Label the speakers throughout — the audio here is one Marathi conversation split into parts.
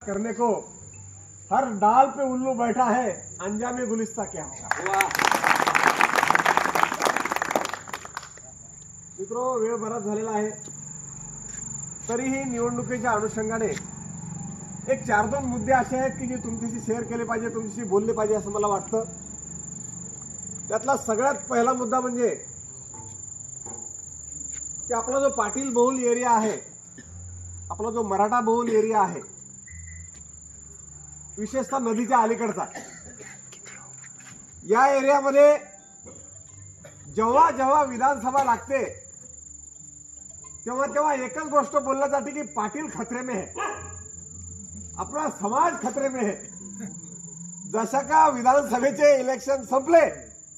Speaker 1: करने को हर डाल पे उल्लू बैठा है, अंजामे गुलिस्ता क्या होगा। मित्रों, वेळ बराच झालेला आहे, तरीही निवडणुकीच्या अनुषंगाने एक 4-2 मुद्दे असे आहेत की जे तुमच्याशी शेअर केले पाहिजे, तुमच्याशी बोलले पाहिजे असं मला वाटतं। त्यातला सगळ्यात पहिला मुद्दा म्हणजे की आपला जो पाटील बहुल एरिया आहे, आपला जो मराठा बहुल एरिया आहे, विशेषतः नदीच्या अलीकडचा, या एरियामध्ये जेव्हा जेव्हा विधानसभा लागते तेव्हा तेव्हा एकच गोष्ट बोलली जाते की पाटील खतरे में है, अपना समाज खतरे में है। जशा का विधानसभेचे इलेक्शन संपले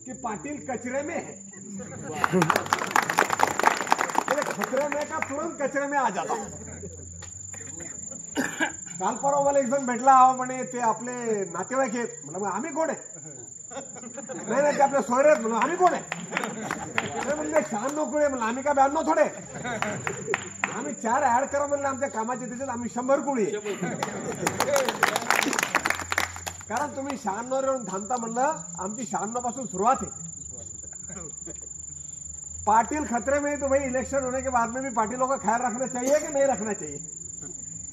Speaker 1: की पाटील कचरे में है, खतरे में का तुरंत कचरे में आ जाता। काल परवा मला एक जण भेटला, म्हणे ते आपले नातेवाईक आहेत। म्हणलं आम्ही कोण आहे? नाही नाही, ते आपले सोयरे आहेत। म्हणलं आम्ही कोण आहे? म्हणले 96 कुळे। म्हणलं आम्ही का 92 थोडे, आम्ही 4 ऍड करा म्हणलं आमच्या कामाचे, त्याच्यात आम्ही 100 कुळे। कारण तुम्ही 96 येऊन थांबता, म्हणलं आमची 96 पासून सुरुवात है। पाटिल खतरे में, तो भाई इलेक्शन होने के बाद में भी पाटिलों का ख्याल रखना चाहिए कि नहीं रखना चाहिए?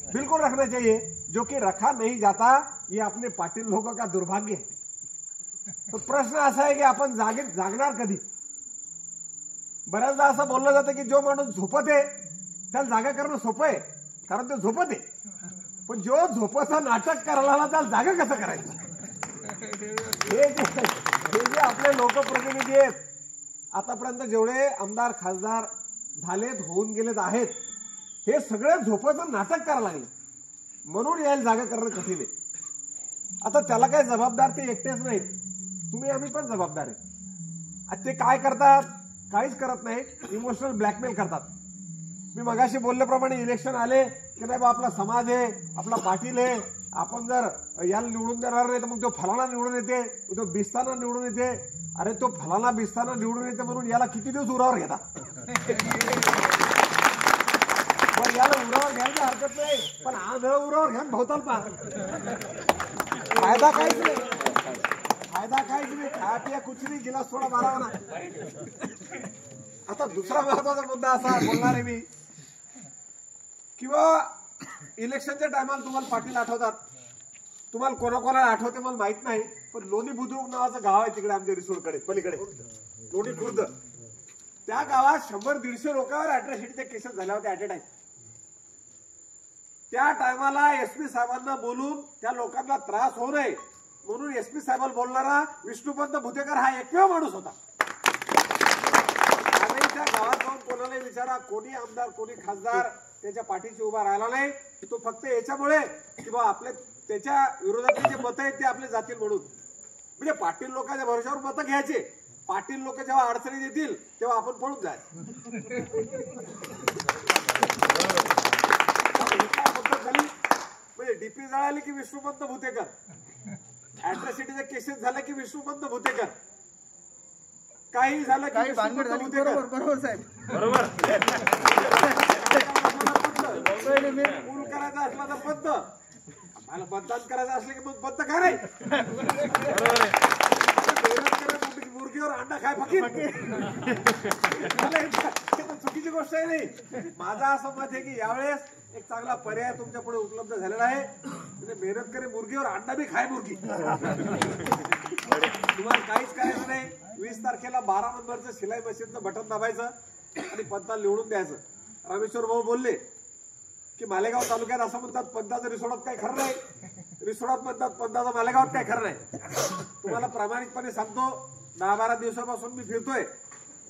Speaker 1: बिल्कुल रखना चाहिए। जो कि रखा नहीं जाता, ये अपने पाटिल लोगों का दुर्भाग्य है। तो प्रश्न असा आहे की आपण जागणार कधी? बऱ्याचदा असं बोललं जातं की जो माणूस झोपत आहे त्याला जागा करणं सोपं आहे, कारण तो झोपत आहे। पण जो झोपचं नाटक करायला आला त्याला जागा कसं करायचं? हे जे आपले लोकप्रतिनिधी आहेत, आतापर्यंत जेवढे आमदार खासदार झालेत, होऊन गेलेत आहेत, हे सगळे झोपाचं नाटक करायला लागले, म्हणून यायला जागा करणं कठीण आहे। आता त्याला काय जबाबदार ते एकटेच नाहीत, तुम्ही आम्ही पण जबाबदार आहे। ते काय करतात? काहीच करत नाही, इमोशनल ब्लॅकमेल करतात। मी मगाशी बोलल्याप्रमाणे इलेक्शन आले की नाही बा आपला समाज आहे, आपला पाटील आहे, आपण जर याला निवडून देणार नाही तर मग तो फलाना निवडून येते, तो बिस्ताना निवडून येते। अरे तो फलाना बिस्ताना निवडून येते म्हणून याला किती दिवस उरावर घेता? पण याला उरावर घ्यायची हरकत नाही, पण हा न उरावर घ्या भोवताल पा, फायदा काहीच नाही, फायदा काहीच नाही। खा पिया कुछ नाही, गिलास थोडा मारावा ना। आता दुसरा महत्वाचा मुद्दा असा बोलणार आहे मी, किंवा इलेक्शनच्या टायमाला तुम्हाला पाटील आठवतात, तुम्हाला कोणाकोणाला आठवते मला माहित नाही, पण लोणी बुद्रुक नावाचं गाव आहे तिकडे आमच्या रिसोडकडे पलीकडे, लोणी खुर्द। त्या गावात 100-150 लोकांवर अॅट्रॉसिटीचे केसेस झाल्या होत्या ऍट ए टाइम। त्या टायमाला एसपी साहेबांना बोलून त्या लोकांना त्रास होऊ नये म्हणून एसपी साहेबांना बोलणारा विष्णुपंत भुतेकर हा एकमेव माणूस होता। आजही त्या गावात जाऊन कोणाला विचारा, कोणी आमदार कोणी खासदार त्याच्या पाठीशी उभा राहिला नाही, तो फक्त याच्यामुळे किंवा आपले त्याच्या विरोधातले जे मतं आहेत ते आपले जातील म्हणून। म्हणजे पाटील लोकांच्या भरोशावर मतं घ्यायचे, पाटील लोक जेव्हा अडचणीत येतील तेव्हा आपण पळून जायचं। म्हणजे डीपी जळाली की विष्णुपंत भुतेकर, अॅट्रॉसिटीचे केसेस झाले की विष्णुपंत भुतेकर, काही झालं की विष्णुपंत भुतेकर। बरोबर साहेब, बरोबर। पूल करायचा असला तर बंद, मला मतदान करायचं असलं की मग बंद का नाही? मुर्गीवर अंडा खाय फकीर, चुकीची गोष्ट आहे नाही। माझं असं मत आहे की यावेळेस एक चांगला पर्याय तुमच्या पुढे उपलब्ध झालेला आहे, म्हणजे मेहनत करे मुर्गीवर अंडा भी खाय मुर्गी। तुम्हाला काहीच करायचं नाही, 20 तारखेला 12 नंबरचं शिलाई मशीनचं बटन दाबायचं आणि पंताला निवडून द्यायचं। रामेश्वर भाऊ बोलले की मालेगाव तालुक्यात असं म्हणतात पंताचं रिसोडात काय खरं नाही, रिसोडात म्हणतात पंताचं मालेगावात काय खरं नाही। तुम्हाला प्रामाणिकपणे सांगतो, 10-12 दिवसापासून मी फिरतोय,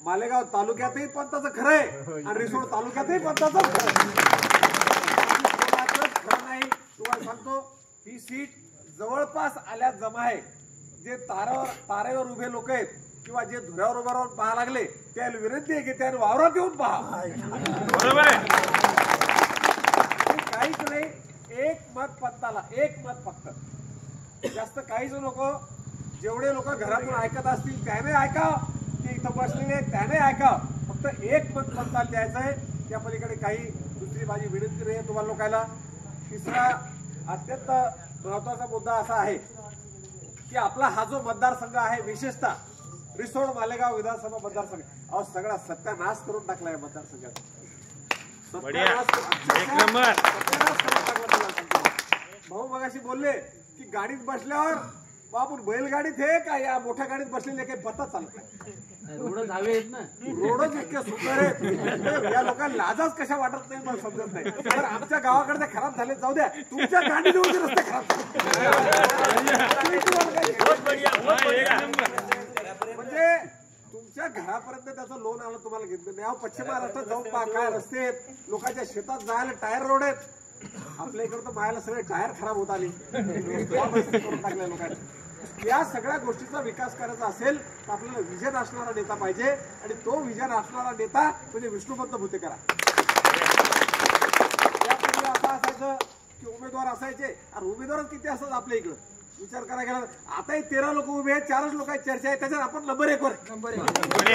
Speaker 1: मालेगाव तालुक्यातही पंताचं खरं आहे आणि रिसोड तालुक्यातही पंताचं खरं नाही। तुम्हाला सांगतो, ही सीट जवळपास आल्यात जमा आहे। जे तारेवर उभे लोक आहेत किंवा जे धुऱ्यावर उभं राहून पाहा लागले त्याला विनंती आहे की त्याने वावरात येऊन पहा। बरोबर आहे, काहीच नाही, एक मत पंताला, एक मत फक्त। जास्त काहीच नको, जेवढे लोक घरातून ऐकत असतील त्याने ऐका, ते इथं बसलेले त्याने ऐका, फक्त एक मत पंताला द्यायचं आहे। त्या पलीकडे काही दुसरी माझी विनंती नाही तुम्हाला लोकांना। तिसरा अत्यंत महत्वाचा मुद्दा असा आहे की आपला हा जो मतदारसंघ आहे, विशेषतः रिसोड मालेगाव विधानसभा मतदारसंघ, अहो सगळा सत्यानाश करून टाकलाय मतदारसंघाचा. भाऊ मगाशी बोलले की गाडीत बसल्यावर आपण बैलगाडीत हे का या मोठ्या गाडीत बसलेले काही पत्ता चालत नाही.
Speaker 2: रोडच हवे आहेत ना,
Speaker 1: रोडच इतके सुंदर आहेत, या लोकांना लाजच कशा वाटत नाही मला समजत नाही. तर आमच्या गावाकडे खराब झाले जाऊ द्या, तुमच्या गाडीत रस्ते खराब म्हणजे तुमच्या घरापर्यंत त्याचं लोन आलं तुम्हाला घेतलं नाही. पश्चिम महाराष्ट्रात जाऊन पहा काय रस्ते आहेत, लोकांच्या शेतात जायला टायर रोड आहेत. आपल्या इकडे तर मायाला सगळे टायर खराब होत आले करून टाकले लोकांनी. या सगळ्या गोष्टीचा विकास करायचा असेल तर आपल्याला विजन असणारा नेता पाहिजे आणि तो विजन असणारा नेता म्हणजे विष्णुपंत भुतेकर. यापूर्वी असं असायचं की उमेदवार असायचे आणि उमेदवारच किती असतात आपल्या इकडं विचार करायला गेला. आता 13 लोक उभे आहेत, 4च लोकांची चर्चा आहे, त्याच्यात आपण नंबर 1 वर. म्हणजे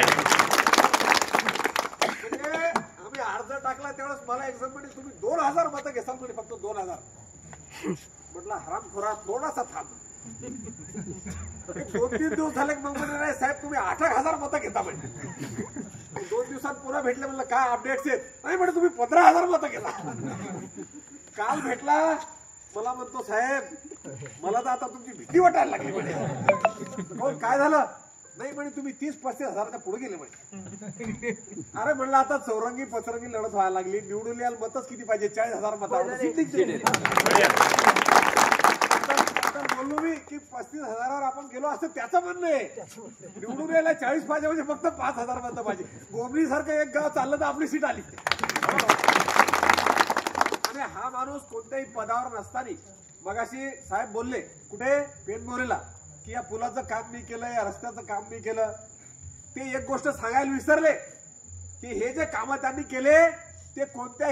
Speaker 1: आम्ही अर्ज टाकला त्यावेळेस मला एक जण म्हणजे तुम्ही 2000 मतं घेसाल म्हणजे फक्त 2000. म्हटलं हरामखोरा थोडासा थांब. 2-3 दिवस झाले मग म्हणजे नाही साहेब तुम्ही 8,000 मतं घेता म्हणजे. 2 दिवसात पुन्हा भेटले म्हणलं काय अपडेट्स आहेत, नाही म्हणजे तुम्ही 15,000 मतं घेता. काल भेटला मला म्हणतो साहेब मला तर आता तुमची भीती वाटायला लागली म्हणजे. काय झालं, नाही म्हणे तुम्ही 30-35 हजाराच्या पुढे गेले म्हणे. अरे म्हणलं आता चौरंगी पचरंगी लढत व्हायला लागली, निवडून याल मतच किती पाहिजे, 40,000 मतावर बोललो मी की 35,000वर आपण गेलो असं त्याचं म्हणणं आहे. निवडून यायला 40 पाहिजे म्हणजे फक्त 5,000 मतं पाहिजे. गोमली सारखं एक गाव चाललं तर आपली सीट आली. आणि हा माणूस कोणत्याही पदावर नसताना मगाशी साहेब बोलले कुठे पेनमोरीला की या पुलाचं काम मी केलं, या रस्त्याचं काम मी केलं. ते एक गोष्ट सांगायला विसरले की हे जे काम त्यांनी केले ते कोणत्या